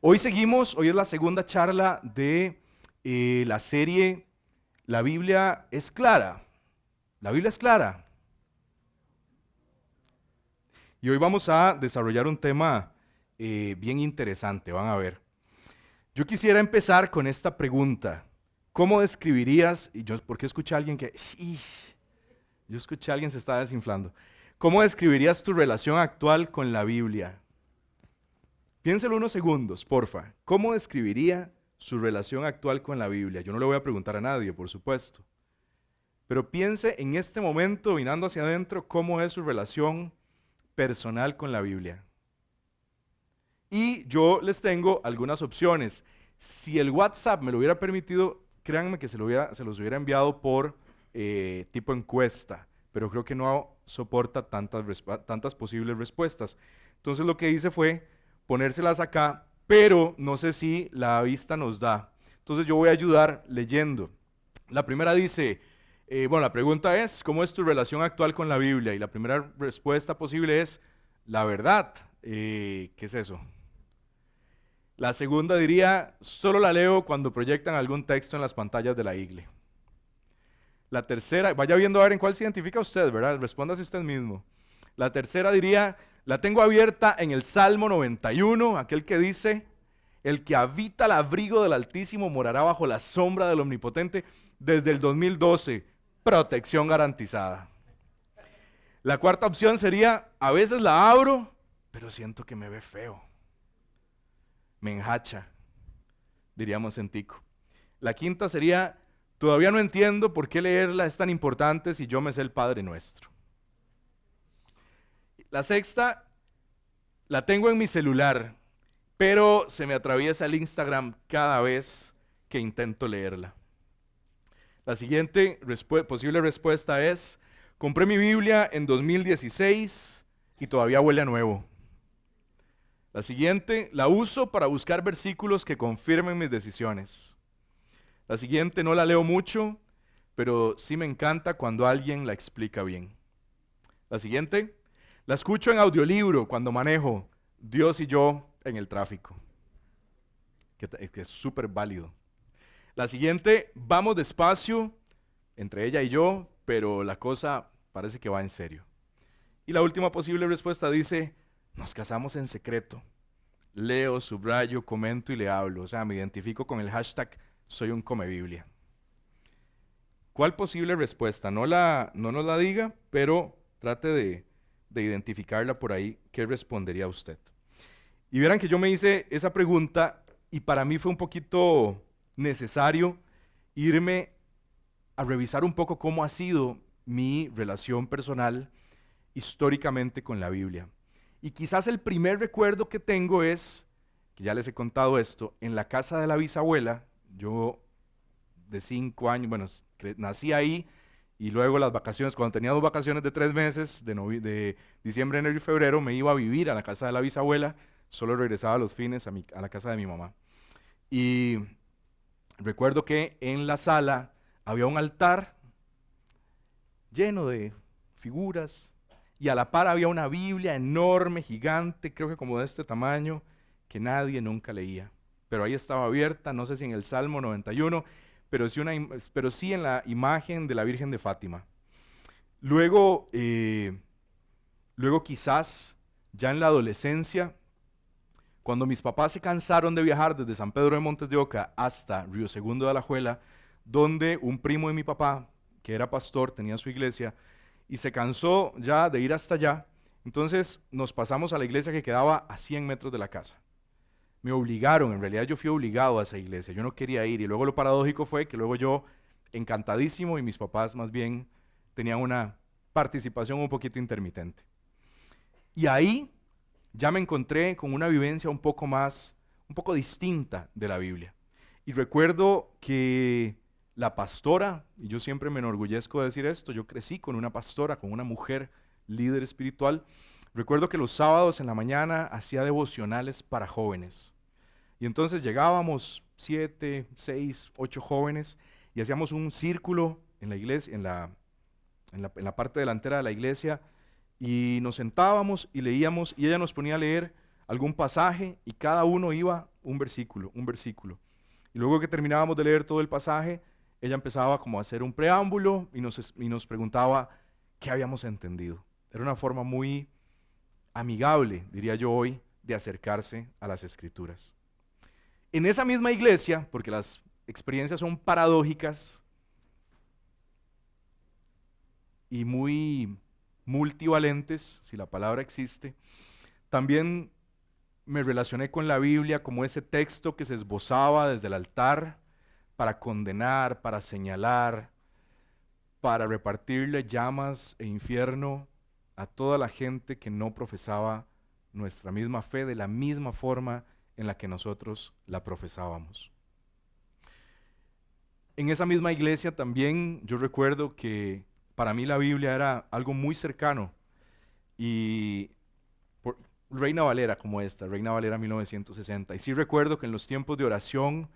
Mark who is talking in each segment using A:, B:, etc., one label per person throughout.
A: Hoy es la segunda charla de la serie La Biblia es clara. La Biblia es clara. Y hoy vamos a desarrollar un tema bien interesante, van a ver. Yo quisiera empezar con esta pregunta. ¿Cómo describirías, y yo, porque escuché a alguien que, "Ish", yo escuché a alguien se estaba desinflando. ¿Cómo describirías tu relación actual con la Biblia? Piénselo unos segundos, porfa. ¿Cómo describiría su relación actual con la Biblia? Yo no le voy a preguntar a nadie, por supuesto. Pero piense en este momento, mirando hacia adentro, cómo es su relación personal con la Biblia. Y yo les tengo algunas opciones. Si el WhatsApp me lo hubiera permitido, créanme que se los hubiera enviado por tipo encuesta, pero creo que no soporta tantas posibles respuestas. Entonces lo que hice fue ponérselas acá, pero no sé si la vista nos da. Entonces yo voy a ayudar leyendo. La primera dice, la pregunta es, ¿cómo es tu relación actual con la Biblia? Y la primera respuesta posible es, la verdad. ¿Qué es eso? La segunda diría, solo la leo cuando proyectan algún texto en las pantallas de la iglesia. La tercera, vaya viendo a ver en cuál se identifica usted, ¿verdad? Respóndase usted mismo. La tercera diría, la tengo abierta en el Salmo 91, aquel que dice, el que habita al abrigo del Altísimo morará bajo la sombra del Omnipotente desde el 2012, protección garantizada. La cuarta opción sería, a veces la abro, pero siento que me ve feo. Me enhacha, diríamos en tico. La quinta sería, todavía no entiendo por qué leerla es tan importante si yo me sé el Padre Nuestro. La sexta, la tengo en mi celular, pero se me atraviesa el Instagram cada vez que intento leerla. La siguiente posible respuesta es, compré mi Biblia en 2016 y todavía huele a nuevo. La siguiente, la uso para buscar versículos que confirmen mis decisiones. La siguiente, no la leo mucho, pero sí me encanta cuando alguien la explica bien. La siguiente, la escucho en audiolibro cuando manejo Dios y yo en el tráfico, que es súper válido. La siguiente, vamos despacio, entre ella y yo, pero la cosa parece que va en serio. Y la última posible respuesta dice, nos casamos en secreto. Leo, subrayo, comento y le hablo. O sea, me identifico con el hashtag soy un comebiblia. ¿Cuál posible respuesta? No nos la diga, pero trate de identificarla por ahí. ¿Qué respondería usted? Y verán que yo me hice esa pregunta y para mí fue un poquito necesario irme a revisar un poco cómo ha sido mi relación personal históricamente con la Biblia. Y quizás el primer recuerdo que tengo es, que ya les he contado esto, en la casa de la bisabuela, yo de 5 años, bueno, nací ahí y luego las vacaciones, cuando tenía 2 vacaciones de 3 meses, de diciembre, enero y febrero, me iba a vivir a la casa de la bisabuela, solo regresaba los fines a la casa de mi mamá. Y recuerdo que en la sala había un altar lleno de figuras, y a la par había una Biblia enorme, gigante, creo que como de este tamaño, que nadie nunca leía. Pero ahí estaba abierta, no sé si en el Salmo 91, pero sí en la imagen de la Virgen de Fátima. Luego, luego quizás, ya en la adolescencia, cuando mis papás se cansaron de viajar desde San Pedro de Montes de Oca hasta Río Segundo de Alajuela, donde un primo de mi papá, que era pastor, tenía su iglesia, y se cansó ya de ir hasta allá, entonces nos pasamos a la iglesia que quedaba a 100 metros de la casa. Me obligaron, en realidad yo fui obligado a esa iglesia, yo no quería ir, y luego lo paradójico fue que luego yo, encantadísimo, y mis papás más bien tenían una participación un poquito intermitente. Y ahí ya me encontré con una vivencia un poco distinta de la Biblia. Y recuerdo que la pastora, y yo siempre me enorgullezco de decir esto, yo crecí con una pastora, con una mujer líder espiritual. Recuerdo que los sábados en la mañana hacía devocionales para jóvenes. Y entonces llegábamos 7, 6, 8 jóvenes y hacíamos un círculo en la iglesia, en la parte delantera de la iglesia, y nos sentábamos y leíamos, y ella nos ponía a leer algún pasaje y cada uno iba un versículo, un versículo. Y luego que terminábamos de leer todo el pasaje, ella empezaba como a hacer un preámbulo y nos preguntaba qué habíamos entendido. Era una forma muy amigable, diría yo hoy, de acercarse a las Escrituras. En esa misma iglesia, porque las experiencias son paradójicas y muy multivalentes, si la palabra existe, también me relacioné con la Biblia como ese texto que se esbozaba desde el altar para condenar, para señalar, para repartirle llamas e infierno a toda la gente que no profesaba nuestra misma fe de la misma forma en la que nosotros la profesábamos. En esa misma iglesia también yo recuerdo que para mí la Biblia era algo muy cercano y Reina Valera como esta, Reina Valera 1960. Y sí recuerdo que en los tiempos de oración,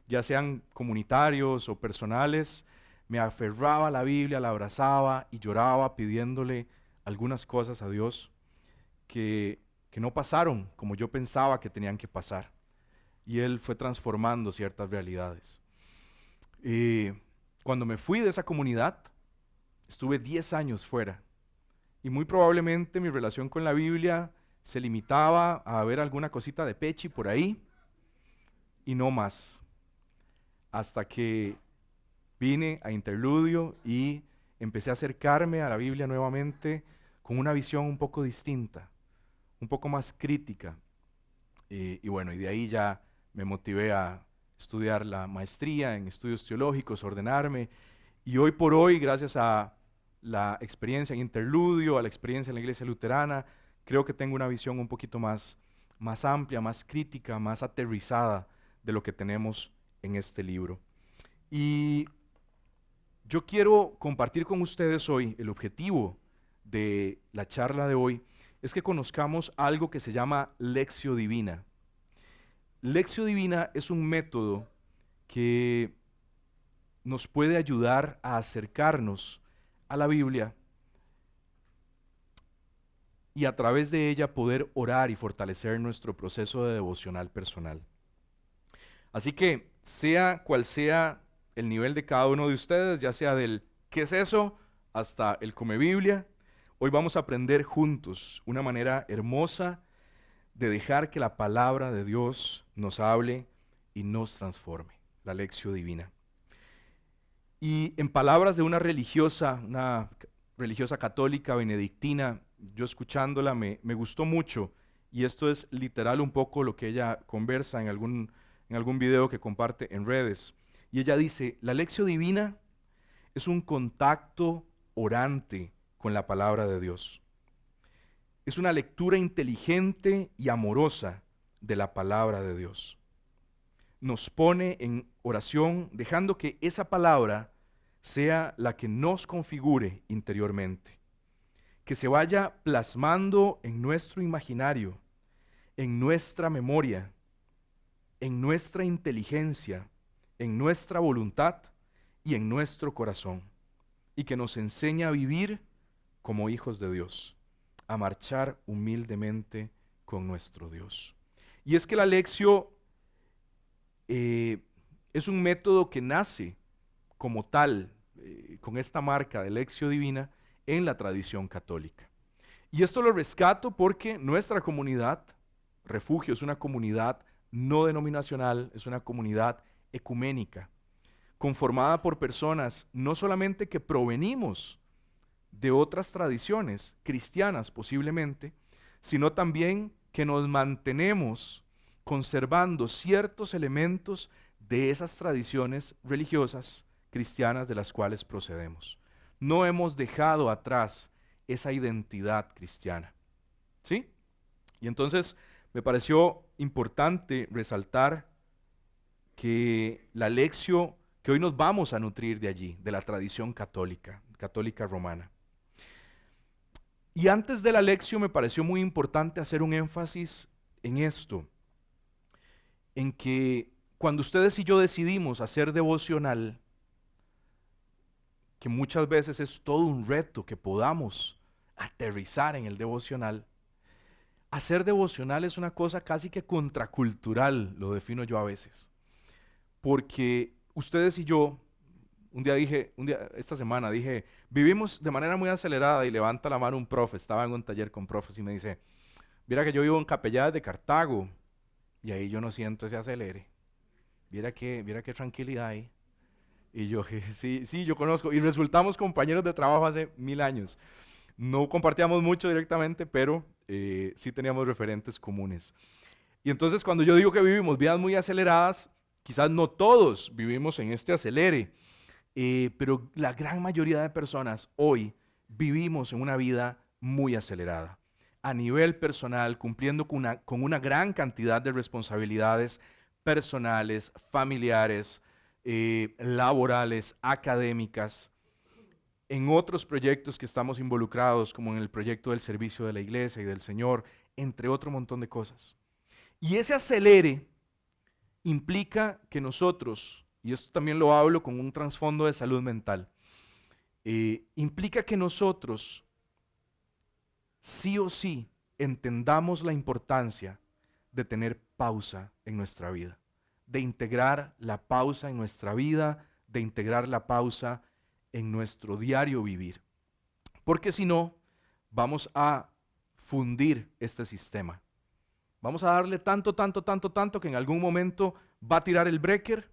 A: ya sean comunitarios o personales, me aferraba a la Biblia, la abrazaba y lloraba pidiéndole algunas cosas a Dios que no pasaron como yo pensaba que tenían que pasar. Y Él fue transformando ciertas realidades. Cuando me fui de esa comunidad, estuve 10 años fuera. Y muy probablemente mi relación con la Biblia se limitaba a ver alguna cosita de pechi por ahí y no más. Hasta que vine a Interludio y empecé a acercarme a la Biblia nuevamente con una visión un poco distinta, un poco más crítica. Y bueno, y de ahí ya me motivé a estudiar la maestría en estudios teológicos, ordenarme. Y hoy por hoy, gracias a la experiencia en Interludio, a la experiencia en la iglesia luterana, creo que tengo una visión un poquito más amplia, más crítica, más aterrizada de lo que tenemos en este libro. Y yo quiero compartir con ustedes hoy, el objetivo de la charla de hoy, es que conozcamos algo que se llama Lectio Divina. Lectio Divina es un método que nos puede ayudar a acercarnos a la Biblia y a través de ella poder orar y fortalecer nuestro proceso de devocional personal. Así que, sea cual sea el nivel de cada uno de ustedes, ya sea del ¿qué es eso? Hasta el come Biblia, hoy vamos a aprender juntos una manera hermosa de dejar que la palabra de Dios nos hable y nos transforme, la Lectio Divina. Y en palabras de una religiosa católica benedictina, yo escuchándola me gustó mucho, y esto es literal un poco lo que ella conversa en algún video que comparte en redes. Y ella dice, la Lectio Divina es un contacto orante con la palabra de Dios. Es una lectura inteligente y amorosa de la palabra de Dios. Nos pone en oración dejando que esa palabra sea la que nos configure interiormente, que se vaya plasmando en nuestro imaginario, en nuestra memoria, en nuestra inteligencia, en nuestra voluntad y en nuestro corazón, y que nos enseñe a vivir como hijos de Dios, a marchar humildemente con nuestro Dios. Y es que la Lectio es un método que nace como tal, con esta marca de Lectio Divina, en la tradición católica. Y esto lo rescato porque nuestra comunidad, Refugio, es una comunidad no denominacional, es una comunidad ecuménica, conformada por personas no solamente que provenimos de otras tradiciones cristianas posiblemente, sino también que nos mantenemos conservando ciertos elementos de esas tradiciones religiosas cristianas de las cuales procedemos. No hemos dejado atrás esa identidad cristiana. ¿Sí? Y entonces me pareció importante resaltar que la Lectio, que hoy nos vamos a nutrir de allí, de la tradición católica romana. Y antes de la Lectio me pareció muy importante hacer un énfasis en esto, en que cuando ustedes y yo decidimos hacer devocional, que muchas veces es todo un reto que podamos aterrizar en el devocional, Hacer devocional es una cosa casi que contracultural, lo defino yo a veces. Porque ustedes y yo, esta semana dije, vivimos de manera muy acelerada y levanta la mano un profe, estaba en un taller con profes y me dice, mira que yo vivo en Capellades de Cartago y ahí yo no siento ese acelere. Viera qué tranquilidad hay. Y yo, sí, sí, yo conozco. Y resultamos compañeros de trabajo hace 1000 años. No compartíamos mucho directamente, pero sí teníamos referentes comunes. Y entonces cuando yo digo que vivimos vidas muy aceleradas, quizás no todos vivimos en este acelere, pero la gran mayoría de personas hoy vivimos en una vida muy acelerada. A nivel personal, cumpliendo con una gran cantidad de responsabilidades personales, familiares, laborales, académicas, en otros proyectos que estamos involucrados, como en el proyecto del servicio de la iglesia y del Señor, entre otro montón de cosas. Y ese acelere implica que nosotros, y esto también lo hablo con un trasfondo de salud mental, implica que nosotros sí o sí entendamos la importancia de tener pausa en nuestra vida, de integrar la pausa en nuestra vida, de integrar la pausa en nuestro diario vivir. Porque si no, vamos a fundir este sistema. Vamos a darle tanto, tanto, tanto, tanto que en algún momento va a tirar el breaker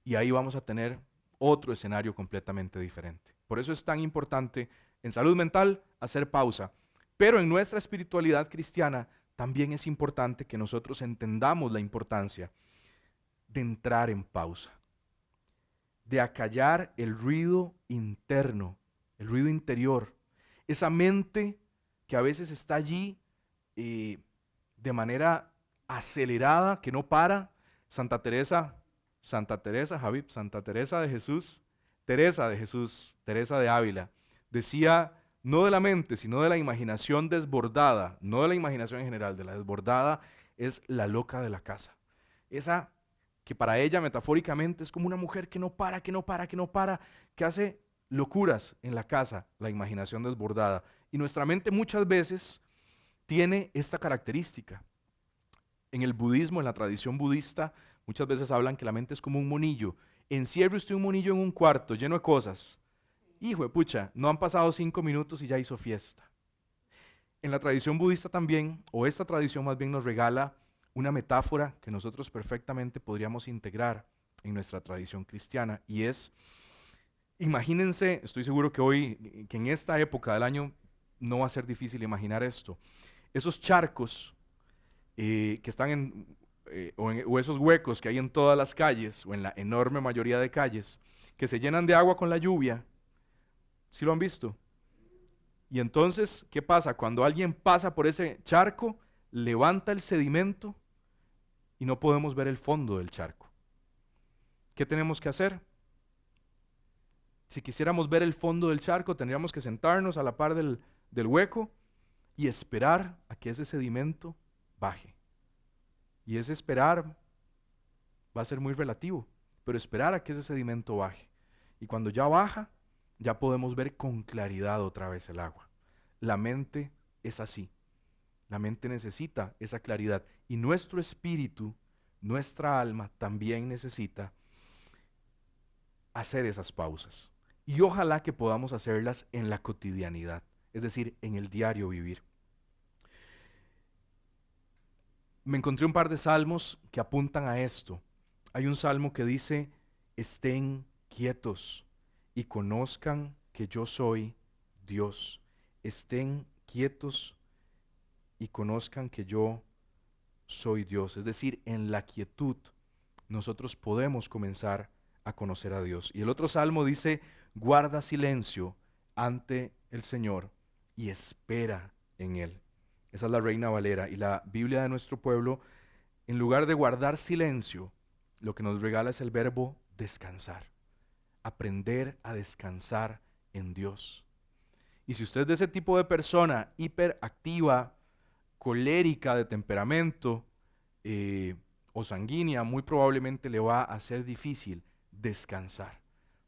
A: y ahí vamos a tener otro escenario completamente diferente. Por eso es tan importante en salud mental hacer pausa. Pero en nuestra espiritualidad cristiana también es importante que nosotros entendamos la importancia de entrar en pausa, de acallar el ruido interno, el ruido interior, esa mente que a veces está allí de manera acelerada, que no para. Santa Teresa, Javib, Santa Teresa de Jesús, Teresa de Ávila, decía, no de la mente, sino de la imaginación desbordada, no de la imaginación en general, de la desbordada, es la loca de la casa. Esa que para ella metafóricamente es como una mujer que no para, que no para, que no para, que hace locuras en la casa, la imaginación desbordada. Y nuestra mente muchas veces tiene esta característica. En el budismo, en la tradición budista, muchas veces hablan que la mente es como un monillo. Encierre usted un monillo en un cuarto lleno de cosas. Hijo de pucha, no han pasado 5 minutos y ya hizo fiesta. En la tradición budista también, o esta tradición más bien nos regala una metáfora que nosotros perfectamente podríamos integrar en nuestra tradición cristiana, y es, imagínense, estoy seguro que hoy, que en esta época del año no va a ser difícil imaginar esto, esos charcos que están o esos huecos que hay en todas las calles, o en la enorme mayoría de calles, que se llenan de agua con la lluvia. ¿Sí lo han visto? Y entonces, ¿qué pasa? Cuando alguien pasa por ese charco, levanta el sedimento y no podemos ver el fondo del charco. ¿Qué tenemos que hacer? Si quisiéramos ver el fondo del charco, tendríamos que sentarnos a la par del hueco y esperar a que ese sedimento baje. Y ese esperar va a ser muy relativo, pero esperar a que ese sedimento baje. Y cuando ya baja, ya podemos ver con claridad otra vez el agua. La mente es así. La mente necesita esa claridad. Y nuestro espíritu, nuestra alma, también necesita hacer esas pausas. Y ojalá que podamos hacerlas en la cotidianidad, es decir, en el diario vivir. Me encontré un par de salmos que apuntan a esto. Hay un salmo que dice, estén quietos y conozcan que yo soy Dios. Estén quietos y conozcan que yo soy Dios. Es decir, en la quietud nosotros podemos comenzar a conocer a Dios. Y el otro salmo dice, guarda silencio ante el Señor y espera en Él. Esa es la Reina Valera. Y la Biblia de nuestro pueblo, en lugar de guardar silencio, lo que nos regala es el verbo descansar. Aprender a descansar en Dios. Y si usted es de ese tipo de persona hiperactiva, colérica, de temperamento o sanguínea, muy probablemente le va a ser difícil descansar.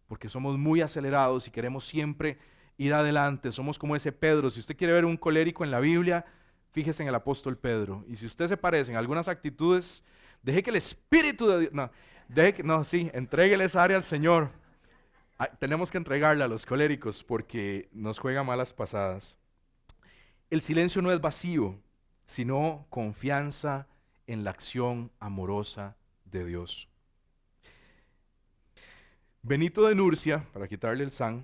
A: Porque somos muy acelerados y queremos siempre ir adelante. Somos como ese Pedro. Si usted quiere ver un colérico en la Biblia, fíjese en el apóstol Pedro. Y si usted se parece en algunas actitudes, deje que el Espíritu de Dios, entréguele esa área al Señor. Tenemos que entregarla a los coléricos porque nos juega malas pasadas. El silencio no es vacío, sino confianza en la acción amorosa de Dios. Benito de Nurcia, para quitarle el san,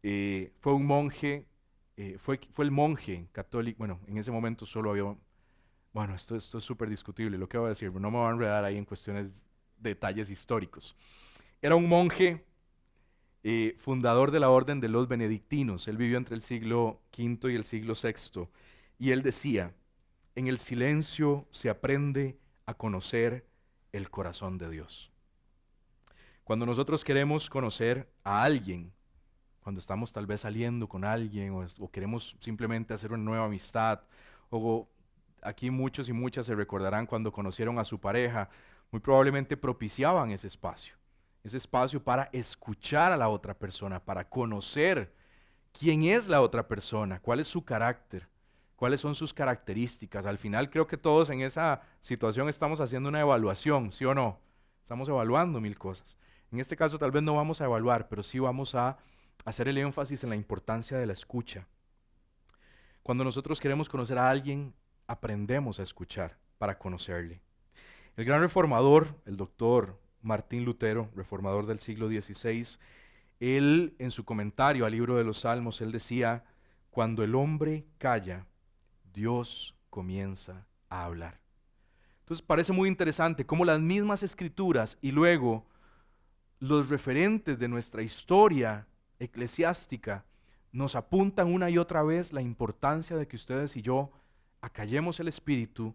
A: fue un monje, fue el monje católico. Bueno, en ese momento solo había, bueno, esto es súper discutible lo que voy a decir, pero no me voy a enredar ahí en cuestiones, detalles históricos. Era un monje fundador de la orden de los benedictinos. Él vivió entre el siglo V y el siglo VI. Y él decía, en el silencio se aprende a conocer el corazón de Dios. Cuando nosotros queremos conocer a alguien, cuando estamos tal vez saliendo con alguien o queremos simplemente hacer una nueva amistad, o aquí muchos y muchas se recordarán cuando conocieron a su pareja, muy probablemente propiciaban ese espacio para escuchar a la otra persona, para conocer quién es la otra persona, cuál es su carácter, cuáles son sus características. Al final creo que todos en esa situación estamos haciendo una evaluación, ¿sí o no? Estamos evaluando mil cosas. En este caso tal vez no vamos a evaluar, pero sí vamos a hacer el énfasis en la importancia de la escucha. Cuando nosotros queremos conocer a alguien, aprendemos a escuchar para conocerle. El gran reformador, el doctor Martín Lutero, reformador del siglo XVI, él en su comentario al libro de los Salmos, él decía, cuando el hombre calla, Dios comienza a hablar. Entonces parece muy interesante cómo las mismas escrituras y luego los referentes de nuestra historia eclesiástica nos apuntan una y otra vez la importancia de que ustedes y yo acallemos el espíritu,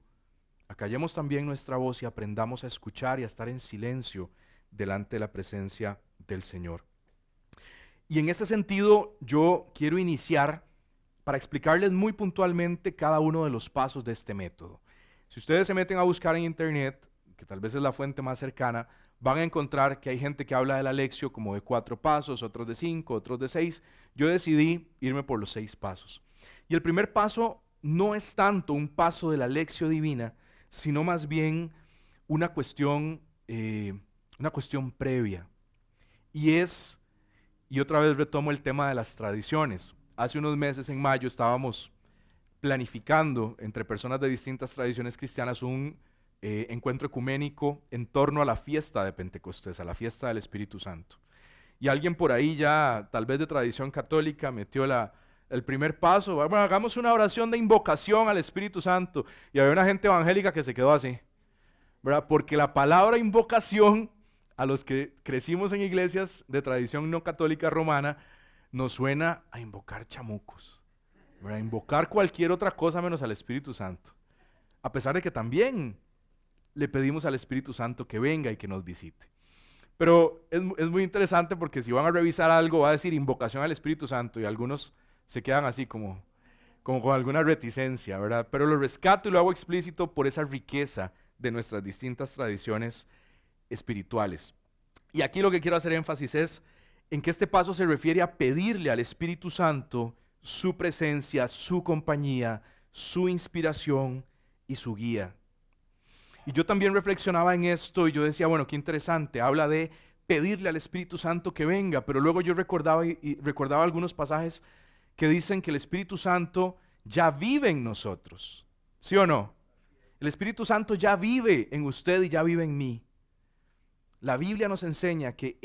A: acallemos también nuestra voz y aprendamos a escuchar y a estar en silencio delante de la presencia del Señor. Y en ese sentido yo quiero iniciar para explicarles muy puntualmente cada uno de los pasos de este método. Si ustedes se meten a buscar en internet, que tal vez es la fuente más cercana, van a encontrar que hay gente que habla de la Lectio como de 4 pasos, otros de 5, otros de 6. Yo decidí irme por los 6 pasos. Y el primer paso no es tanto un paso de la Lectio Divina, sino más bien una cuestión previa. Y otra vez retomo el tema de las tradiciones. Hace unos meses, en mayo, estábamos planificando entre personas de distintas tradiciones cristianas un encuentro ecuménico en torno a la fiesta de Pentecostés, a la fiesta del Espíritu Santo. Y alguien por ahí ya, tal vez de tradición católica, metió el primer paso. Bueno, hagamos una oración de invocación al Espíritu Santo. Y había una gente evangélica que se quedó así, ¿verdad? Porque la palabra invocación, a los que crecimos en iglesias de tradición no católica romana, nos suena a invocar chamucos, ¿verdad? Invocar cualquier otra cosa menos al Espíritu Santo. A pesar de que también le pedimos al Espíritu Santo que venga y que nos visite. Pero es muy interesante porque si van a revisar algo, va a decir invocación al Espíritu Santo y algunos se quedan así como con alguna reticencia, ¿verdad? Pero lo rescato y lo hago explícito por esa riqueza de nuestras distintas tradiciones espirituales. Y aquí lo que quiero hacer énfasis es en que este paso se refiere a pedirle al Espíritu Santo su presencia, su compañía, su inspiración y su guía. Y yo también reflexionaba en esto y yo decía, bueno, qué interesante, habla de pedirle al Espíritu Santo que venga, pero luego yo recordaba algunos pasajes que dicen que el Espíritu Santo ya vive en nosotros, ¿sí o no? El Espíritu Santo ya vive en usted y ya vive en mí. La Biblia nos enseña que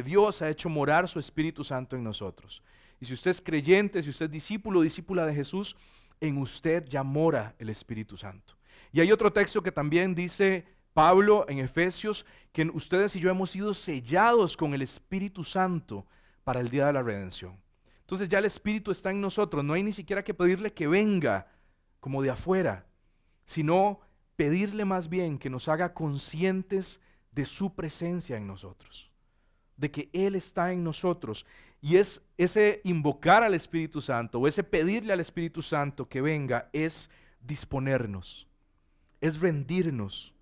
A: Dios ha hecho morar su Espíritu Santo en nosotros. Y si usted es creyente, si usted es discípulo o discípula de Jesús, en usted ya mora el Espíritu Santo. Y hay otro texto que también dice Pablo en Efesios, que ustedes y yo hemos sido sellados con el Espíritu Santo para el día de la redención. Entonces ya el Espíritu está en nosotros, no hay ni siquiera que pedirle que venga como de afuera, sino pedirle más bien que nos haga conscientes de su presencia en nosotros, de que Él está en nosotros. Y es ese invocar al Espíritu Santo o ese pedirle al Espíritu Santo que venga, es disponernos, es rendirnos,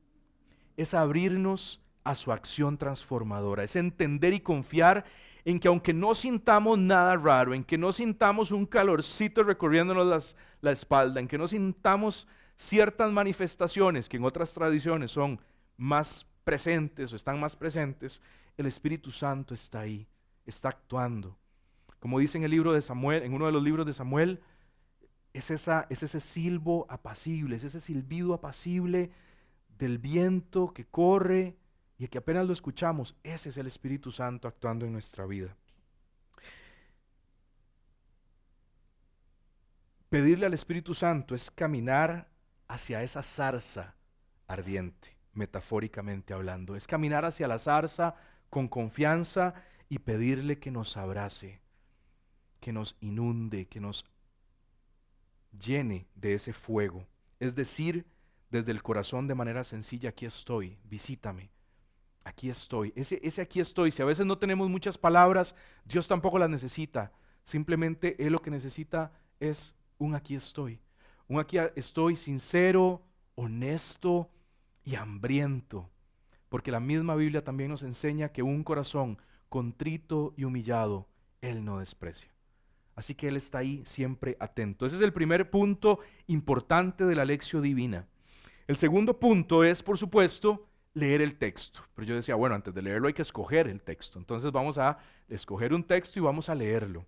A: es abrirnos a su acción transformadora, es entender y confiar en que aunque no sintamos nada raro, en que no sintamos un calorcito recorriéndonos la espalda, en que no sintamos ciertas manifestaciones que en otras tradiciones son más presentes o están más presentes, el Espíritu Santo está ahí, está actuando. Como dice en el libro de Samuel, en uno de los libros de Samuel, es ese silbo apacible, es ese silbido apacible del viento que corre y que apenas lo escuchamos. Ese es el Espíritu Santo actuando en nuestra vida. Pedirle al Espíritu Santo es caminar hacia esa zarza ardiente, metafóricamente hablando. Es caminar hacia la zarza con confianza y pedirle que nos abrace, que nos inunde, que nos llene de ese fuego. Es decir, desde el corazón de manera sencilla, aquí estoy, visítame, aquí estoy. Ese aquí estoy, si a veces no tenemos muchas palabras, Dios tampoco las necesita. Simplemente Él lo que necesita es un aquí estoy. Un aquí estoy sincero, honesto y hambriento. Porque la misma Biblia también nos enseña que un corazón contrito y humillado, Él no desprecia. Así que Él está ahí siempre atento. Ese es el primer punto importante de la lección divina. El segundo punto es, por supuesto, leer el texto. Pero yo decía, bueno, antes de leerlo hay que escoger el texto. Entonces vamos a escoger un texto y vamos a leerlo.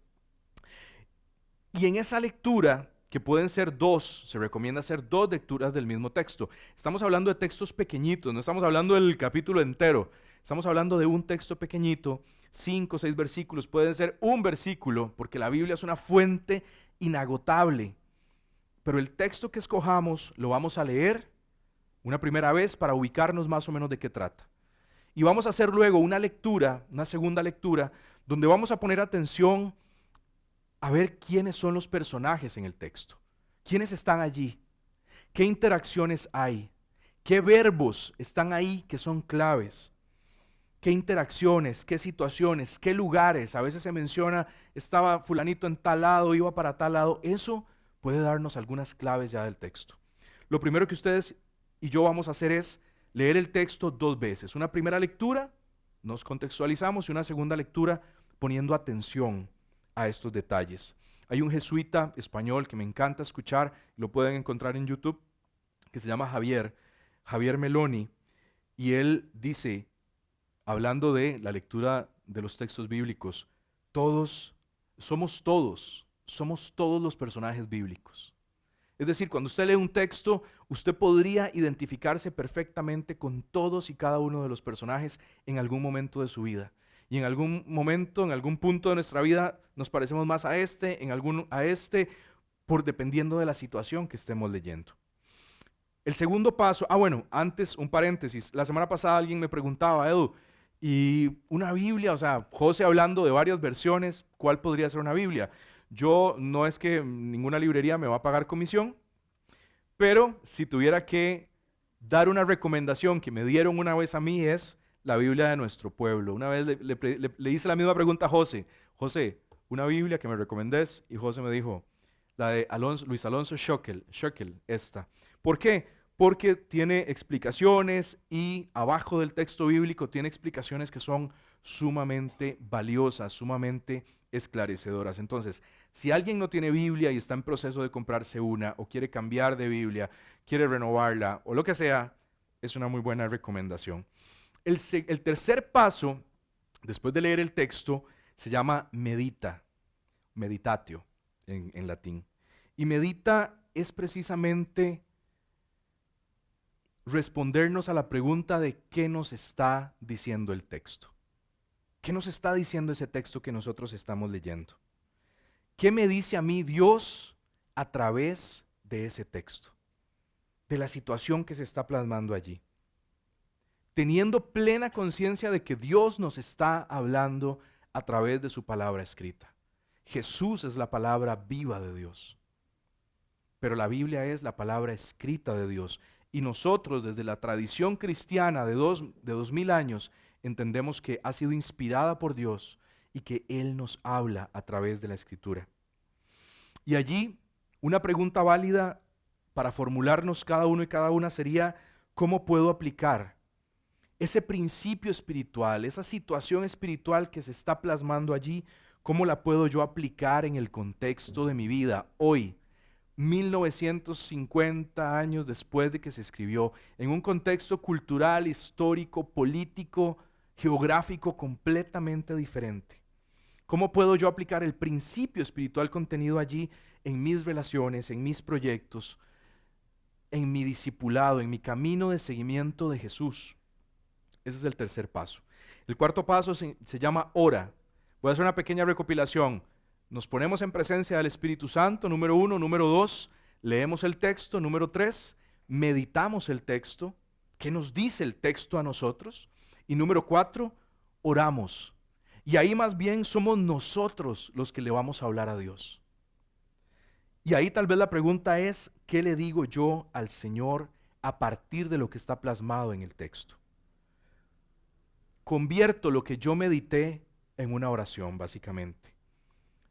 A: Y en esa lectura, que pueden ser dos, se recomienda hacer dos lecturas del mismo texto. Estamos hablando de textos pequeñitos, no estamos hablando del capítulo entero. Estamos hablando de un texto pequeñito, 5 o 6 versículos, pueden ser un versículo, porque la Biblia es una fuente inagotable. Pero el texto que escojamos lo vamos a leer una primera vez para ubicarnos más o menos de qué trata. Y vamos a hacer luego una lectura, una segunda lectura, donde vamos a poner atención a ver quiénes son los personajes en el texto, quiénes están allí, qué interacciones hay, qué verbos están ahí que son claves, qué interacciones, qué situaciones, qué lugares. A veces se menciona, estaba fulanito en tal lado, iba para tal lado. Eso puede darnos algunas claves ya del texto. Lo primero que ustedes y yo vamos a hacer es leer el texto dos veces. Una primera lectura, nos contextualizamos, y una segunda lectura poniendo atención a estos detalles. Hay un jesuita español que me encanta escuchar, lo pueden encontrar en YouTube, que se llama Javier Meloni, y él dice, hablando de la lectura de los textos bíblicos, somos todos los personajes bíblicos. Es decir, cuando usted lee un texto, usted podría identificarse perfectamente con todos y cada uno de los personajes en algún momento de su vida. Y en algún momento, en algún punto de nuestra vida, nos parecemos más a este, dependiendo de la situación que estemos leyendo. El segundo paso, antes un paréntesis. La semana pasada alguien me preguntaba, Edu, y una Biblia, o sea, José hablando de varias versiones, ¿cuál podría ser una Biblia? Yo no es que ninguna librería me va a pagar comisión, pero si tuviera que dar una recomendación que me dieron una vez a mí es la Biblia de nuestro pueblo. Una vez le hice la misma pregunta a José, una Biblia que me recomendés, y José me dijo, la de Luis Alonso Schöckel, esta. ¿Por qué? Porque tiene explicaciones y abajo del texto bíblico tiene explicaciones que son sumamente valiosas, sumamente esclarecedoras. Entonces, si alguien no tiene Biblia y está en proceso de comprarse una, o quiere cambiar de Biblia, quiere renovarla, o lo que sea, es una muy buena recomendación. El tercer paso, después de leer el texto, se llama meditatio en latín. Y medita es precisamente respondernos a la pregunta de qué nos está diciendo el texto. ¿Qué nos está diciendo ese texto que nosotros estamos leyendo? ¿Qué me dice a mí Dios a través de ese texto? De la situación que se está plasmando allí. Teniendo plena conciencia de que Dios nos está hablando a través de su palabra escrita. Jesús es la palabra viva de Dios. Pero la Biblia es la palabra escrita de Dios. Y nosotros, desde la tradición cristiana de 2000 años, entendemos que ha sido inspirada por Dios y que Él nos habla a través de la Escritura. Y allí, una pregunta válida para formularnos cada uno y cada una sería, ¿cómo puedo aplicar ese principio espiritual, esa situación espiritual que se está plasmando allí, ¿cómo la puedo yo aplicar en el contexto de mi vida hoy? 1950 años después de que se escribió, en un contexto cultural, histórico, político, geográfico completamente diferente. ¿Cómo puedo yo aplicar el principio espiritual contenido allí en mis relaciones, en mis proyectos, en mi discipulado, en mi camino de seguimiento de Jesús? Ese es el tercer paso. El cuarto paso se llama ora. Voy a hacer una pequeña recopilación. Nos ponemos en presencia del Espíritu Santo, número 1. Número 2, leemos el texto. Número 3, meditamos el texto. ¿Qué nos dice el texto a nosotros? Y número 4, oramos. Y ahí más bien somos nosotros los que le vamos a hablar a Dios. Y ahí tal vez la pregunta es, ¿qué le digo yo al Señor a partir de lo que está plasmado en el texto? Convierto lo que yo medité en una oración, básicamente.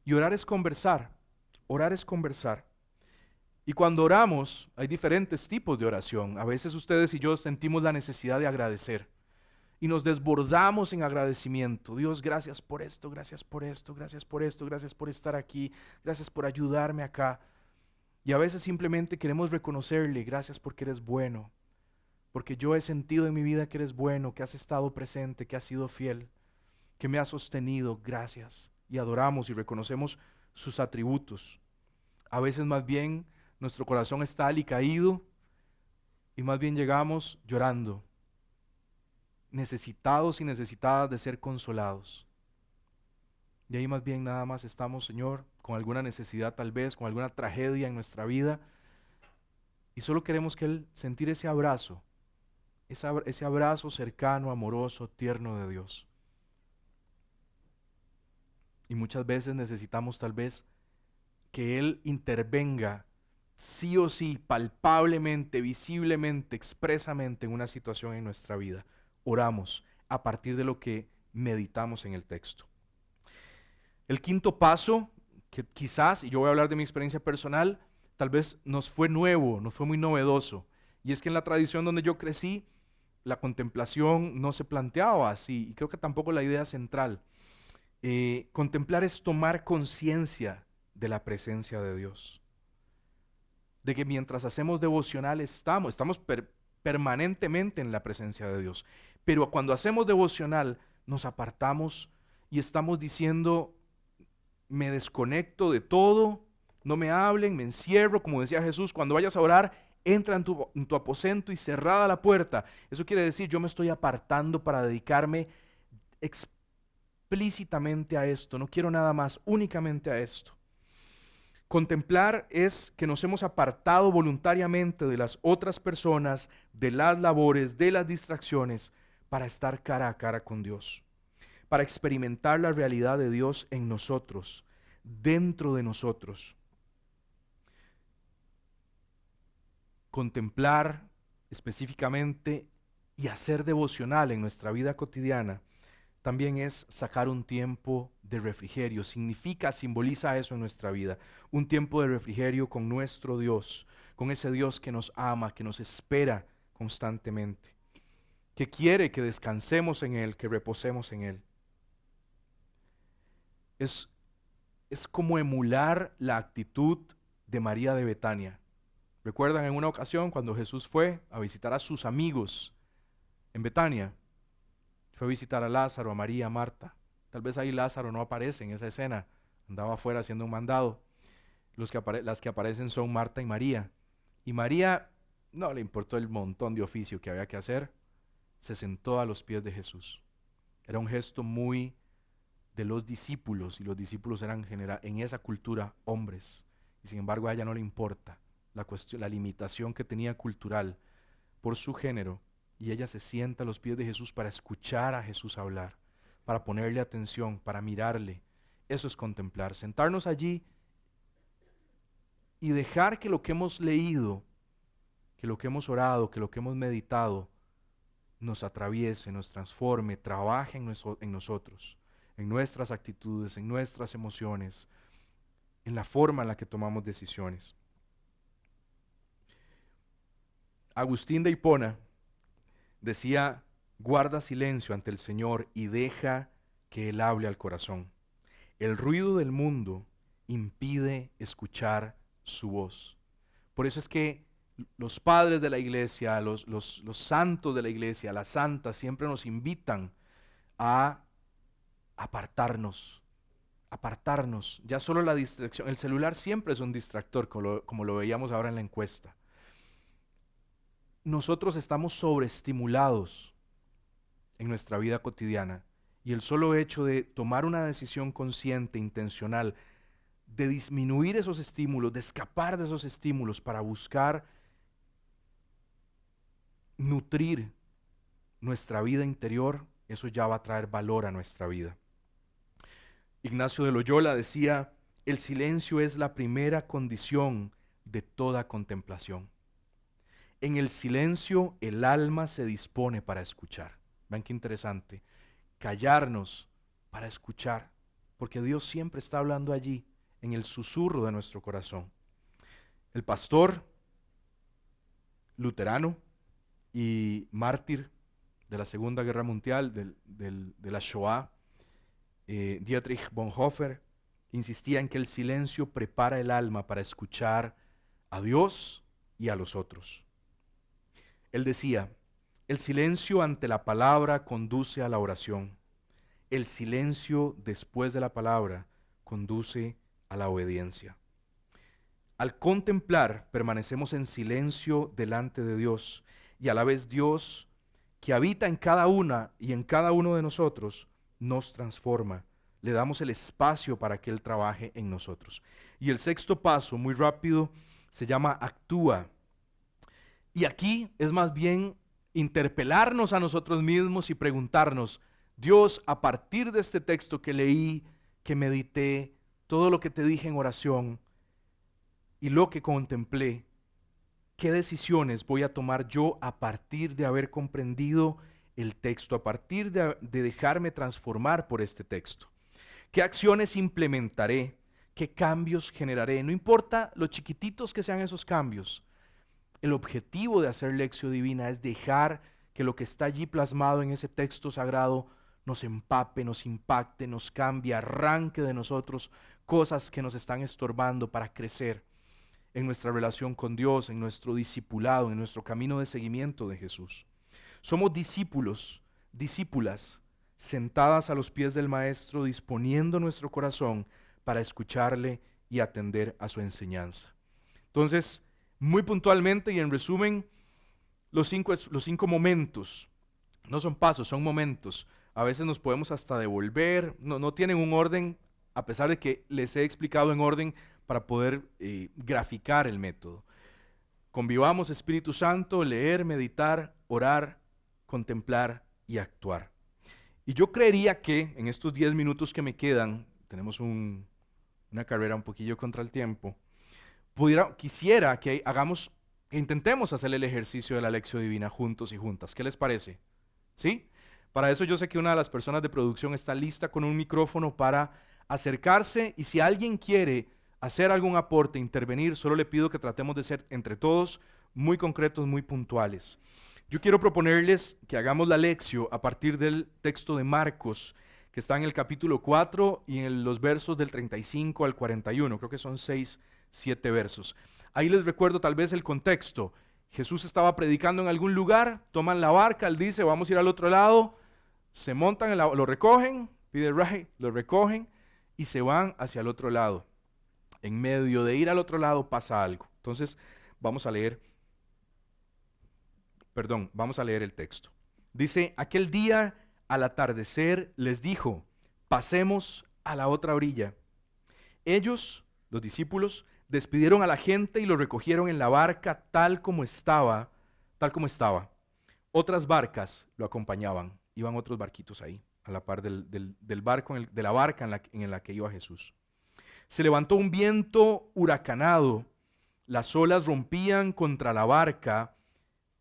A: Y orar es conversar. Orar es conversar. Y cuando oramos, hay diferentes tipos de oración. A veces ustedes y yo sentimos la necesidad de agradecer. Y nos desbordamos en agradecimiento. Dios, gracias por esto, gracias por esto, gracias por esto, gracias por estar aquí, gracias por ayudarme acá. Y a veces simplemente queremos reconocerle, gracias porque eres bueno. Porque yo he sentido en mi vida que eres bueno, que has estado presente, que has sido fiel, que me has sostenido, gracias. Y adoramos y reconocemos sus atributos. A veces más bien nuestro corazón está alicaído y más bien llegamos llorando, necesitados y necesitadas de ser consolados. Y ahí más bien nada más estamos, Señor, con alguna necesidad tal vez, con alguna tragedia en nuestra vida, y solo queremos que Él sentir ese abrazo, ese abrazo cercano, amoroso, tierno de Dios. Y muchas veces necesitamos tal vez que Él intervenga sí o sí, palpablemente, visiblemente, expresamente en una situación en nuestra vida. Oramos a partir de lo que meditamos en el texto. El quinto paso, que quizás, y yo voy a hablar de mi experiencia personal, tal vez nos fue nuevo, nos fue muy novedoso. Y es que en la tradición donde yo crecí, la contemplación no se planteaba así, y creo que tampoco la idea central. Contemplar es tomar conciencia de la presencia de Dios. De que mientras hacemos devocional estamos permanentemente en la presencia de Dios. Pero cuando hacemos devocional nos apartamos y estamos diciendo, me desconecto de todo, no me hablen, me encierro, como decía Jesús, cuando vayas a orar, entra en tu aposento y cerrada la puerta. Eso quiere decir, yo me estoy apartando para dedicarme explícitamente a esto, no quiero nada más, únicamente a esto. Contemplar es que nos hemos apartado voluntariamente de las otras personas, de las labores, de las distracciones, para estar cara a cara con Dios, para experimentar la realidad de Dios en nosotros, dentro de nosotros. Contemplar específicamente y hacer devocional en nuestra vida cotidiana también es sacar un tiempo de refrigerio. Simboliza eso en nuestra vida. Un tiempo de refrigerio con nuestro Dios, con ese Dios que nos ama, que nos espera constantemente, que quiere que descansemos en Él, que reposemos en Él. Es como emular la actitud de María de Betania. ¿Recuerdan en una ocasión cuando Jesús fue a visitar a sus amigos en Betania? Fue a visitar a Lázaro, a María, a Marta. Tal vez ahí Lázaro no aparece en esa escena, andaba afuera haciendo un mandado. Las que aparecen son Marta y María. Y María no le importó el montón de oficio que había que hacer, se sentó a los pies de Jesús. Era un gesto muy de los discípulos, y los discípulos eran en esa cultura hombres. Y sin embargo a ella no le importa la limitación que tenía cultural por su género. Y ella se sienta a los pies de Jesús para escuchar a Jesús hablar, para ponerle atención, para mirarle. Eso es contemplar, sentarnos allí y dejar que lo que hemos leído, que lo que hemos orado, que lo que hemos meditado, nos atraviese, nos transforme, trabaje en nosotros, en nuestras actitudes, en nuestras emociones, en la forma en la que tomamos decisiones. Agustín de Hipona decía Guarda silencio ante el Señor y deja que Él hable al corazón. El ruido del mundo impide escuchar su voz. Por eso es que los padres de la iglesia, los santos de la iglesia, las santas, siempre nos invitan a apartarnos, apartarnos. Ya solo la distracción, el celular siempre es un distractor, como lo veíamos ahora en la encuesta. Nosotros estamos sobreestimulados en nuestra vida cotidiana y el solo hecho de tomar una decisión consciente, intencional, de disminuir esos estímulos, de escapar de esos estímulos para buscar nutrir nuestra vida interior, eso ya va a traer valor a nuestra vida. Ignacio de Loyola decía, el silencio es la primera condición de toda contemplación. En el silencio el alma se dispone para escuchar. Vean qué interesante. Callarnos para escuchar, porque Dios siempre está hablando allí, en el susurro de nuestro corazón. El pastor luterano y mártir de la Segunda Guerra Mundial, de la Shoah, Dietrich Bonhoeffer, insistía en que el silencio prepara el alma para escuchar a Dios y a los otros. Él decía, el silencio ante la palabra conduce a la oración. El silencio después de la palabra conduce a la obediencia. Al contemplar, permanecemos en silencio delante de Dios y a la vez Dios, que habita en cada una y en cada uno de nosotros, nos transforma. Le damos el espacio para que Él trabaje en nosotros. Y el sexto paso, muy rápido, se llama actúa. Y aquí es más bien interpelarnos a nosotros mismos y preguntarnos, Dios, a partir de este texto que leí, que medité, todo lo que te dije en oración y lo que contemplé, ¿qué decisiones voy a tomar yo a partir de haber comprendido el texto, a partir de dejarme transformar por este texto? ¿Qué acciones implementaré? ¿Qué cambios generaré? No importa lo chiquititos que sean esos cambios. El objetivo de hacer Lección Divina es dejar que lo que está allí plasmado en ese texto sagrado nos empape, nos impacte, nos cambie, arranque de nosotros cosas que nos están estorbando para crecer en nuestra relación con Dios, en nuestro discipulado, en nuestro camino de seguimiento de Jesús. Somos discípulos, discípulas, sentadas a los pies del Maestro, disponiendo nuestro corazón para escucharle y atender a su enseñanza. Entonces, muy puntualmente y en resumen, los cinco momentos, no son pasos, son momentos. A veces nos podemos hasta devolver, no tienen un orden, a pesar de que les he explicado en orden para poder graficar el método. Convivamos, Espíritu Santo, leer, meditar, orar, contemplar y actuar. Y yo creería que en estos 10 minutos que me quedan, tenemos una carrera un poquillo contra el tiempo, quisiera que intentemos hacer el ejercicio de la Lección Divina juntos y juntas. ¿Qué les parece? ¿Sí? Para eso yo sé que una de las personas de producción está lista con un micrófono para acercarse, y si alguien quiere hacer algún aporte, intervenir, solo le pido que tratemos de ser entre todos muy concretos, muy puntuales. Yo quiero proponerles que hagamos la lección a partir del texto de Marcos, que está en el capítulo 4 y en los versos del 35 al 41, creo que son 6-7 versos. Ahí les recuerdo tal vez el contexto. Jesús estaba predicando en algún lugar, toman la barca, él dice, vamos a ir al otro lado, se montan, lo recogen, pide ride, lo recogen y se van hacia el otro lado. En medio de ir al otro lado pasa algo. Entonces vamos a leer el texto. Dice, aquel día al atardecer les dijo, pasemos a la otra orilla. Ellos, los discípulos, despidieron a la gente y lo recogieron en la barca tal como estaba. Otras barcas lo acompañaban, iban otros barquitos ahí, a la par del barco, de la barca en la que iba Jesús. Se levantó un viento huracanado, las olas rompían contra la barca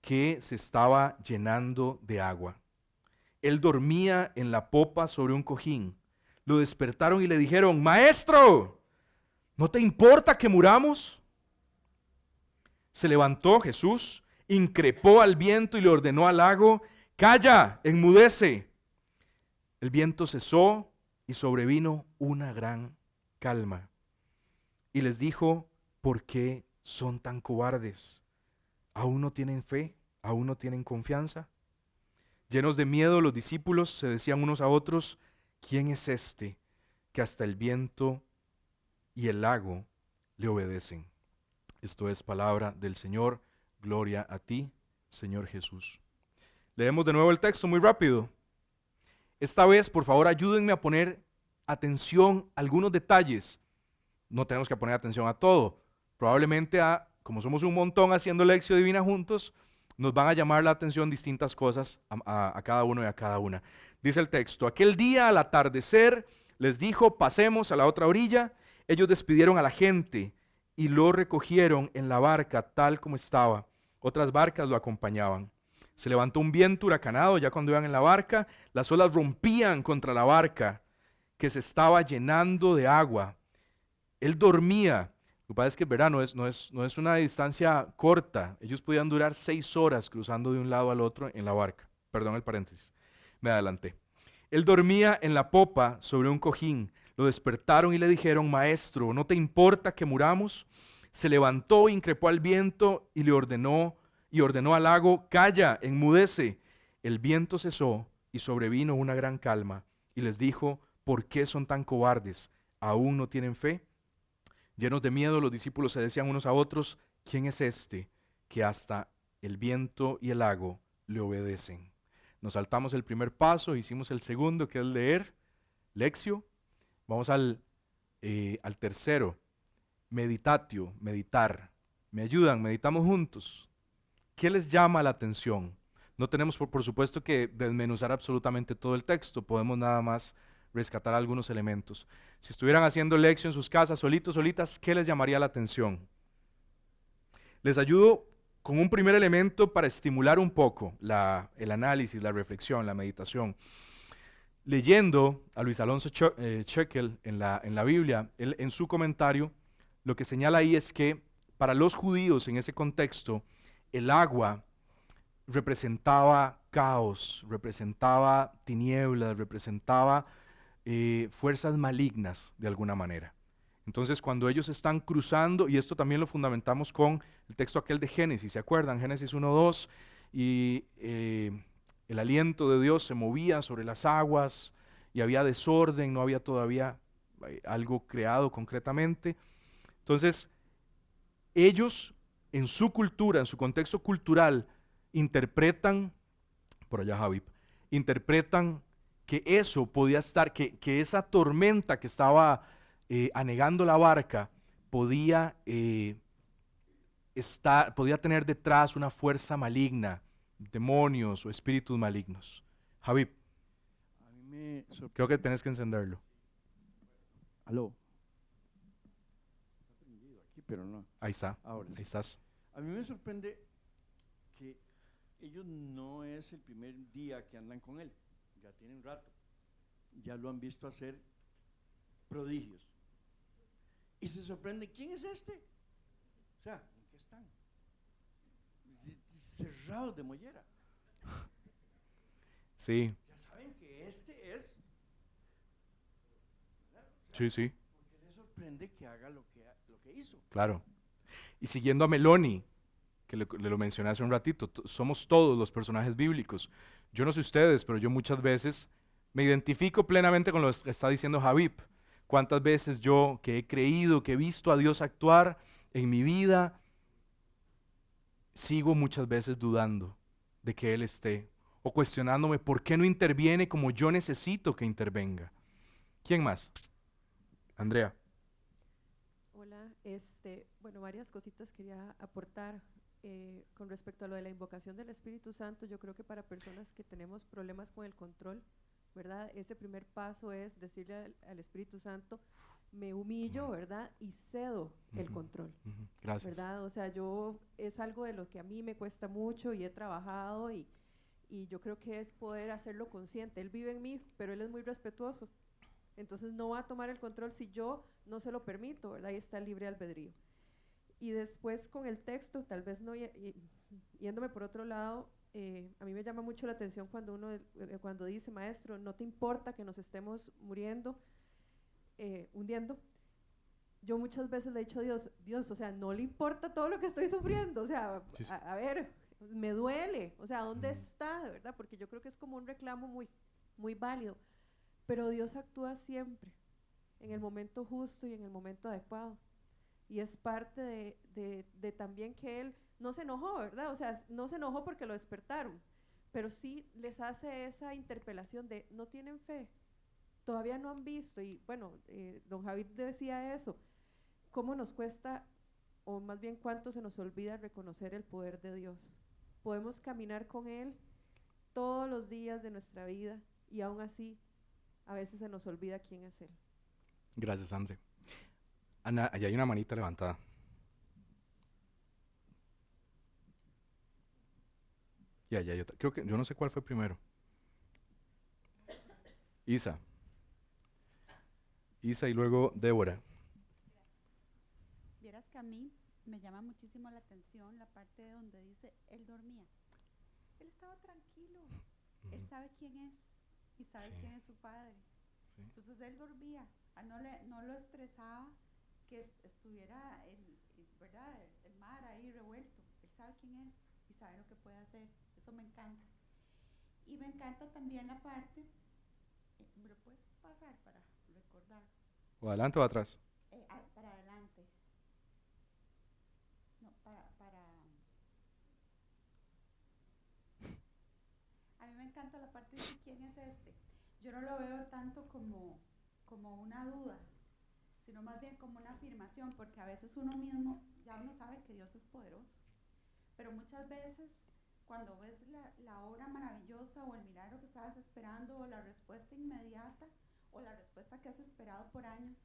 A: que se estaba llenando de agua. Él dormía en la popa sobre un cojín. Lo despertaron y le dijeron, Maestro, ¿no te importa que muramos? Se levantó Jesús, increpó al viento y le ordenó al lago calla, enmudece. El viento cesó y sobrevino una gran calma. Y les dijo, ¿por qué son tan cobardes? ¿Aún no tienen fe? ¿Aún no tienen confianza? Llenos de miedo, los discípulos se decían unos a otros, ¿quién es este que hasta el viento y el lago le obedecen? Esto es palabra del Señor. Gloria a ti, Señor Jesús. Leemos de nuevo el texto muy rápido. Esta vez, por favor, ayúdenme a poner atención a algunos detalles. No tenemos que poner atención a todo. Probablemente, como somos un montón haciendo lección divina juntos, nos van a llamar la atención distintas cosas a cada uno y a cada una. Dice el texto, aquel día al atardecer les dijo, pasemos a la otra orilla. Ellos despidieron a la gente y lo recogieron en la barca tal como estaba. Otras barcas lo acompañaban. Se levantó un viento huracanado ya cuando iban en la barca. Las olas rompían contra la barca que se estaba llenando de agua. Él dormía. Lo que pasa es que, ¿verdad? No es una distancia corta. Ellos podían durar 6 horas cruzando de un lado al otro en la barca. Perdón el paréntesis. Me adelanté. Él dormía en la popa sobre un cojín. Lo despertaron y le dijeron, maestro, ¿no te importa que muramos? Se levantó, increpó al viento y ordenó al lago, calla, enmudece. El viento cesó y sobrevino una gran calma. Y les dijo, ¿por qué son tan cobardes? ¿Aún no tienen fe? Llenos de miedo, los discípulos se decían unos a otros, ¿quién es este que hasta el viento y el lago le obedecen? Nos saltamos el primer paso, hicimos el segundo, que es leer, lectio. Vamos al tercero, meditatio, meditar. ¿Me ayudan? Meditamos juntos. ¿Qué les llama la atención? No tenemos por supuesto que desmenuzar absolutamente todo el texto, podemos nada más rescatar algunos elementos. Si estuvieran haciendo lección en sus casas, solitos, solitas, ¿qué les llamaría la atención? Les ayudo con un primer elemento para estimular un poco el análisis, la reflexión, la meditación. Leyendo a Luis Alonso Shekel en la Biblia, él, en su comentario, lo que señala ahí es que para los judíos en ese contexto, el agua representaba caos, representaba tinieblas, representaba fuerzas malignas de alguna manera. Entonces cuando ellos están cruzando, y esto también lo fundamentamos con el texto aquel de Génesis, ¿se acuerdan? Génesis 1:2, y el aliento de Dios se movía sobre las aguas y había desorden, no había todavía algo creado concretamente. Entonces ellos en su cultura, en su contexto cultural, interpretan, por allá Javip, interpretan que eso podía estar, que esa tormenta que estaba anegando la barca podía podía tener detrás una fuerza maligna, demonios o espíritus malignos. Javip,
B: A mí me
A: creo que
B: sorprende.
A: tenés que encenderlo.
B: Aló. Está prendido aquí, pero no.
A: Ahí está,
B: Ahora
A: ahí
B: sí.
A: estás.
B: A mí me sorprende que ellos no es el primer día que andan con él. Ya tienen rato. Ya lo han visto hacer prodigios. Y se sorprende, ¿quién es este? O sea, ¿en qué están? Cerrados de mollera.
A: Sí,
B: Ya saben que este es. ¿Verdad? O sea,
A: sí, sí,
B: ¿por qué les sorprende que haga lo que hizo?
A: claro. Y siguiendo a Meloni, que le lo mencioné hace un ratito, somos todos los personajes bíblicos. Yo no sé ustedes, pero yo muchas veces me identifico plenamente con lo que está diciendo Javip. Cuántas veces yo que he creído, que he visto a Dios actuar en mi vida, sigo muchas veces dudando de que Él esté o cuestionándome por qué no interviene como yo necesito que intervenga. ¿Quién más? Andrea.
C: Hola, bueno, varias cositas quería aportar con respecto a lo de la invocación del Espíritu Santo. Yo creo que para personas que tenemos problemas con el control, ¿verdad? Ese primer paso es decirle al Espíritu Santo, me humillo, ¿verdad? Y cedo el
A: Ujú,
C: control,
A: ujú, gracias.
C: ¿verdad? O sea, es algo de lo que a mí me cuesta mucho y he trabajado y yo creo que es poder hacerlo consciente. Él vive en mí, pero él es muy respetuoso. Entonces no va a tomar el control si yo no se lo permito, ¿verdad? Ahí está el libre albedrío. Y después con el texto, tal vez no yéndome por otro lado, a mí me llama mucho la atención cuando cuando dice, maestro, no te importa que nos estemos muriendo, hundiendo. Yo muchas veces le he dicho a Dios, Dios, o sea, no le importa todo lo que estoy sufriendo, o sea,
A: Sí, sí.
C: a ver, me duele, o sea, ¿dónde está, de verdad? Porque yo creo que es como un reclamo muy válido, pero Dios actúa siempre, en el momento justo y en el momento adecuado, y es parte de también que Él no se enojó, ¿verdad? O sea, no se enojó porque lo despertaron, pero sí les hace esa interpelación de, no tienen fe, todavía no han visto, y bueno, don Javid decía eso, cómo nos cuesta, o más bien cuánto se nos olvida reconocer el poder de Dios. Podemos caminar con Él todos los días de nuestra vida y aún así a veces se nos olvida quién es Él.
A: Gracias, André. Ana, allá hay una manita levantada. Y allá hay otra. Creo que, yo no sé cuál fue primero. Isa. Isa y luego Débora.
D: Vieras que a mí me llama muchísimo la atención la parte donde dice, él dormía. Él estaba tranquilo, él sabe quién es y sabe
A: Sí.
D: quién es su padre.
A: Sí.
D: Entonces él dormía, no lo estresaba que estuviera ¿verdad? El mar ahí revuelto. Él sabe quién es y sabe lo que puede hacer. Eso me encanta. Y me encanta también la parte, ¿me lo puedes pasar para recordar?
A: ¿O adelante o atrás?
D: Para adelante. No, A mí me encanta la parte de quién es este. Yo no lo veo tanto como una duda, sino más bien como una afirmación, porque a veces uno mismo, ya uno sabe que Dios es poderoso, pero muchas veces cuando ves la obra maravillosa o el milagro que estabas esperando o la respuesta inmediata o la respuesta que has esperado por años,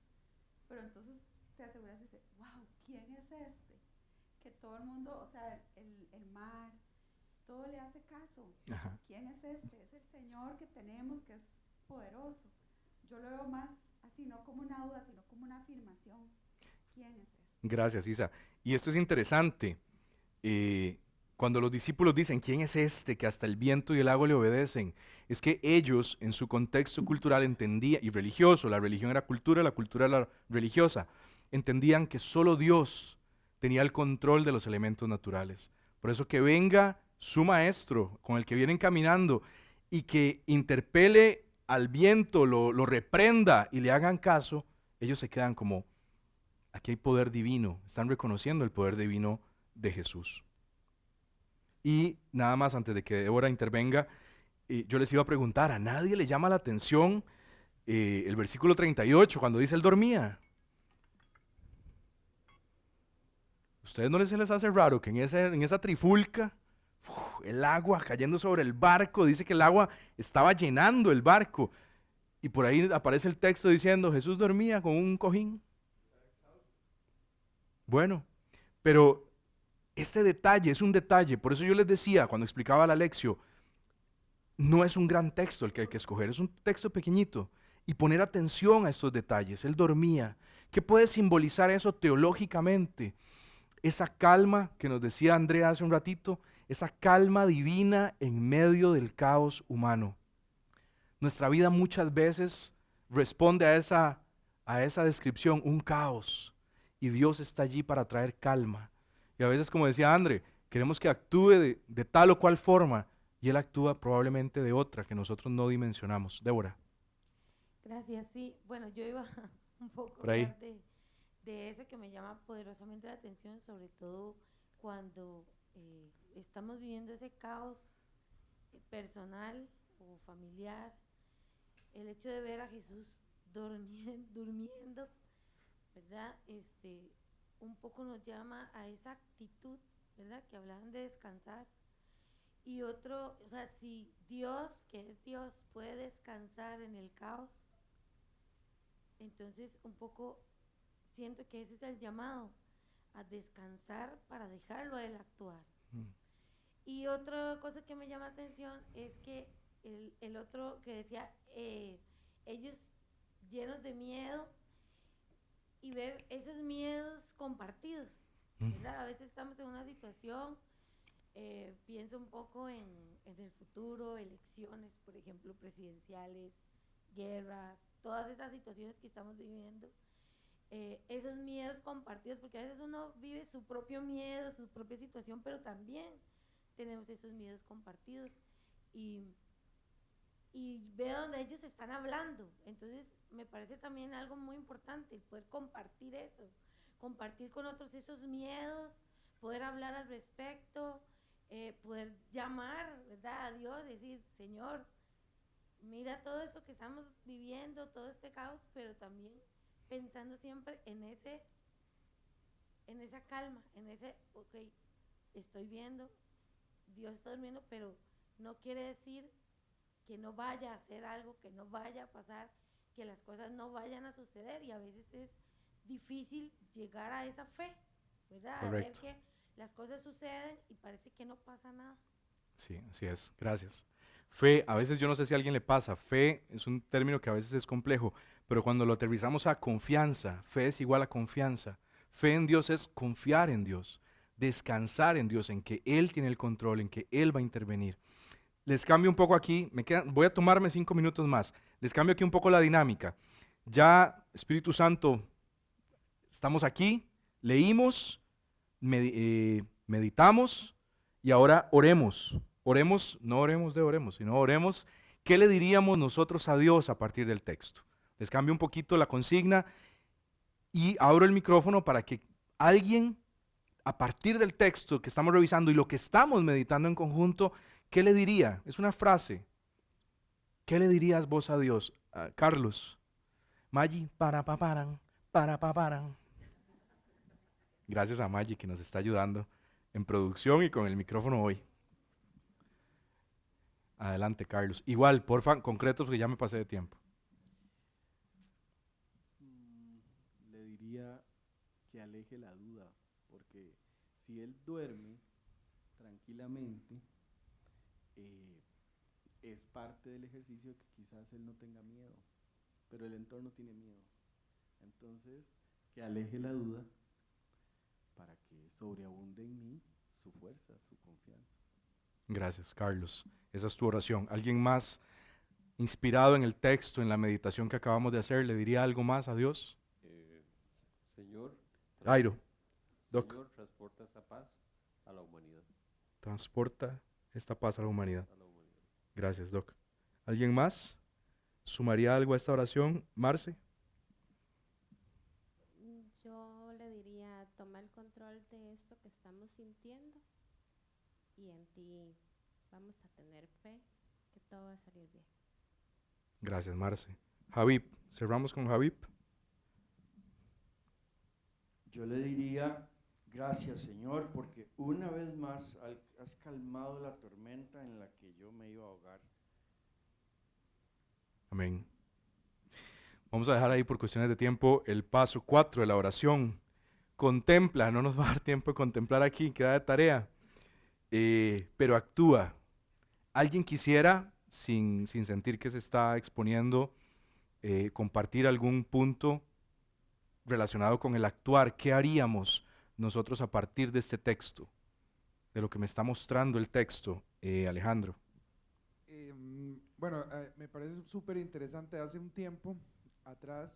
D: pero entonces te aseguras y dices, wow, ¿quién es este? Que todo el mundo, o sea, el mar, todo le hace caso.
A: Ajá.
D: ¿Quién es este? Es el Señor que tenemos, que es poderoso. Yo lo veo más así, no como una duda, sino como una afirmación. ¿Quién es este?
A: Gracias, Isa. Y esto es interesante. Cuando los discípulos dicen, ¿quién es este que hasta el viento y el agua le obedecen? Es que ellos, en su contexto cultural entendían, y religioso, la religión era cultura, la cultura era religiosa, entendían que solo Dios tenía el control de los elementos naturales. Por eso que venga su maestro con el que vienen caminando y que interpele al viento, lo reprenda y le hagan caso, ellos se quedan como, aquí hay poder divino, están reconociendo el poder divino de Jesús. Y nada más antes de que Débora intervenga, yo les iba a preguntar, ¿a nadie le llama la atención el versículo 38 cuando dice él dormía? ¿Ustedes no se les hace raro que en esa trifulca, el agua cayendo sobre el barco, dice que el agua estaba llenando el barco? Y por ahí aparece el texto diciendo, Jesús dormía con un cojín. Bueno, pero este detalle es un detalle, por eso yo les decía cuando explicaba la lección, no es un gran texto el que hay que escoger, es un texto pequeñito y poner atención a estos detalles. Él dormía. ¿Qué puede simbolizar eso teológicamente? Esa calma que nos decía Andrea hace un ratito, esa calma divina en medio del caos humano. Nuestra vida muchas veces responde a esa descripción, un caos, y Dios está allí para traer calma. Y a veces, como decía André, queremos que actúe de tal o cual forma, y Él actúa probablemente de otra que nosotros no dimensionamos. Débora.
E: Gracias, sí. Bueno, yo iba un poco
A: Por
E: a
A: ahí.
E: hablar de eso que me llama poderosamente la atención, sobre todo cuando estamos viviendo ese caos personal o familiar. El hecho de ver a Jesús durmiendo, ¿verdad? Un poco nos llama a esa actitud, ¿verdad? Que hablaban de descansar. Y otro, o sea, si Dios, que es Dios, puede descansar en el caos, entonces un poco siento que ese es el llamado, a descansar para dejarlo a Él actuar. Y otra cosa que me llama la atención es que el otro que decía, ellos llenos de miedo y ver esos miedos compartidos, ¿verdad? A veces estamos en una situación pienso un poco en el futuro, elecciones, por ejemplo, presidenciales, guerras, todas estas situaciones que estamos viviendo, esos miedos compartidos, porque a veces uno vive su propio miedo, su propia situación, pero también tenemos esos miedos compartidos y veo donde ellos están hablando, entonces me parece también algo muy importante el poder compartir eso, compartir con otros esos miedos, poder hablar al respecto, poder llamar, ¿verdad?, a Dios, decir, Señor, mira todo esto que estamos viviendo, todo este caos, pero también pensando siempre en esa calma, en ese, ok, estoy viendo, Dios está durmiendo, pero no quiere decir que no vaya a hacer algo, que no vaya a pasar, que las cosas no vayan a suceder, y a veces es difícil llegar a esa fe, ¿verdad?
A: Correcto.
E: A ver que las cosas suceden y parece que no pasa nada.
A: Sí, así es. Gracias. Fe, a veces yo no sé si a alguien le pasa, fe es un término que a veces es complejo, pero cuando lo aterrizamos a confianza, fe es igual a confianza. Fe en Dios es confiar en Dios, descansar en Dios, en que Él tiene el control, en que Él va a intervenir. Les cambio un poco aquí, voy a tomarme 5 minutos más, les cambio aquí un poco la dinámica. Ya, Espíritu Santo, estamos aquí, leímos, meditamos y ahora oremos. Oremos, no oremos de oremos, sino oremos. ¿Qué le diríamos nosotros a Dios a partir del texto? Les cambio un poquito la consigna y abro el micrófono para que alguien, a partir del texto que estamos revisando y lo que estamos meditando en conjunto, ¿qué le diría? Es una frase. ¿Qué le dirías vos a Dios? Carlos. Maggi, paran. Gracias a Maggi que nos está ayudando en producción y con el micrófono hoy. Adelante, Carlos. Igual, porfa, concretos porque ya me pasé de tiempo.
F: Le diría que aleje la duda, porque si él duerme tranquilamente, es parte del ejercicio que quizás él no tenga miedo, pero el entorno tiene miedo. Entonces, que aleje la duda para que sobreabunde en mí su fuerza, su confianza.
A: Gracias, Carlos. Esa es tu oración. ¿Alguien más inspirado en el texto, en la meditación que acabamos de hacer, le diría algo más a Dios?
G: Señor,
A: Jairo, Doc.
G: Señor, transporta esa paz a la humanidad.
A: Transporta esta paz a la humanidad.
G: A la humanidad.
A: Gracias, Doc. ¿Alguien más sumaría algo a esta oración? Marce.
H: Yo le diría, toma el control de esto que estamos sintiendo y en ti vamos a tener fe que todo va a salir bien.
A: Gracias, Marce. Javib, cerramos con Javib.
B: Yo le diría, gracias Señor, porque una vez más has calmado la tormenta en la que yo me iba a ahogar.
A: Amén. Vamos a dejar ahí por cuestiones de tiempo el paso 4 de la oración. Contempla, no nos va a dar tiempo de contemplar aquí, queda de tarea, pero actúa. ¿Alguien quisiera, sin sentir que se está exponiendo, compartir algún punto relacionado con el actuar? ¿Qué haríamos nosotros a partir de este texto? De lo que me está mostrando el texto, Alejandro.
I: Bueno, me parece súper interesante. Hace un tiempo atrás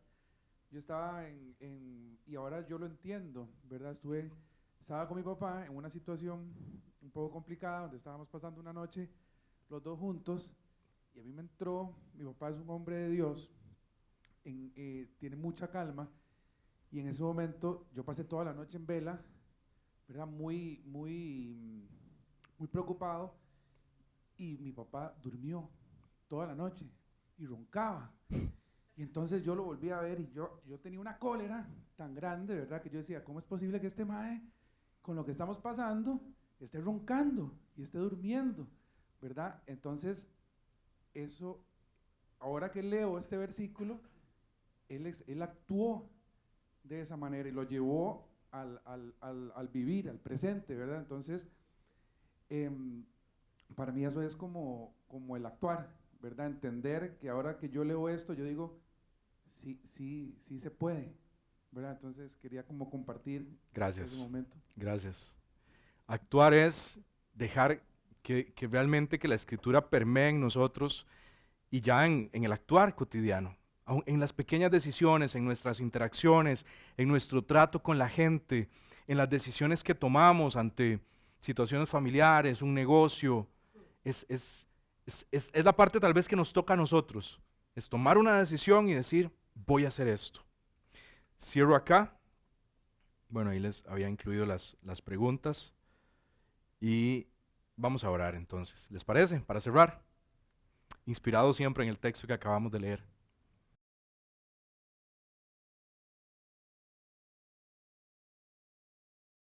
I: yo estaba y ahora yo lo entiendo, ¿verdad? Estaba con mi papá en una situación un poco complicada, donde estábamos pasando una noche los dos juntos, y a mí me entró, mi papá es un hombre de Dios, tiene mucha calma, y en ese momento yo pasé toda la noche en vela, ¿verdad? Muy preocupado, y mi papá durmió toda la noche y roncaba. Y entonces yo lo volví a ver y yo tenía una cólera tan grande, ¿verdad? Que yo decía, ¿cómo es posible que este mae, con lo que estamos pasando, esté roncando y esté durmiendo, ¿verdad? Entonces, eso, ahora que leo este versículo, él actuó de esa manera y lo llevó al vivir, al presente, ¿verdad? Entonces, para mí eso es como el actuar, ¿verdad? Entender que ahora que yo leo esto, yo digo, sí se puede, ¿verdad? Entonces quería como compartir
A: Gracias.
I: ese momento.
A: Gracias. Actuar es dejar que realmente que la Escritura permee en nosotros y ya en el actuar cotidiano, en las pequeñas decisiones, en nuestras interacciones, en nuestro trato con la gente, en las decisiones que tomamos ante situaciones familiares, un negocio. Es la parte tal vez que nos toca a nosotros, es tomar una decisión y decir, voy a hacer esto. Cierro acá. Bueno, ahí les había incluido las preguntas y vamos a orar entonces. ¿Les parece? Para cerrar, inspirado siempre en el texto que acabamos de leer.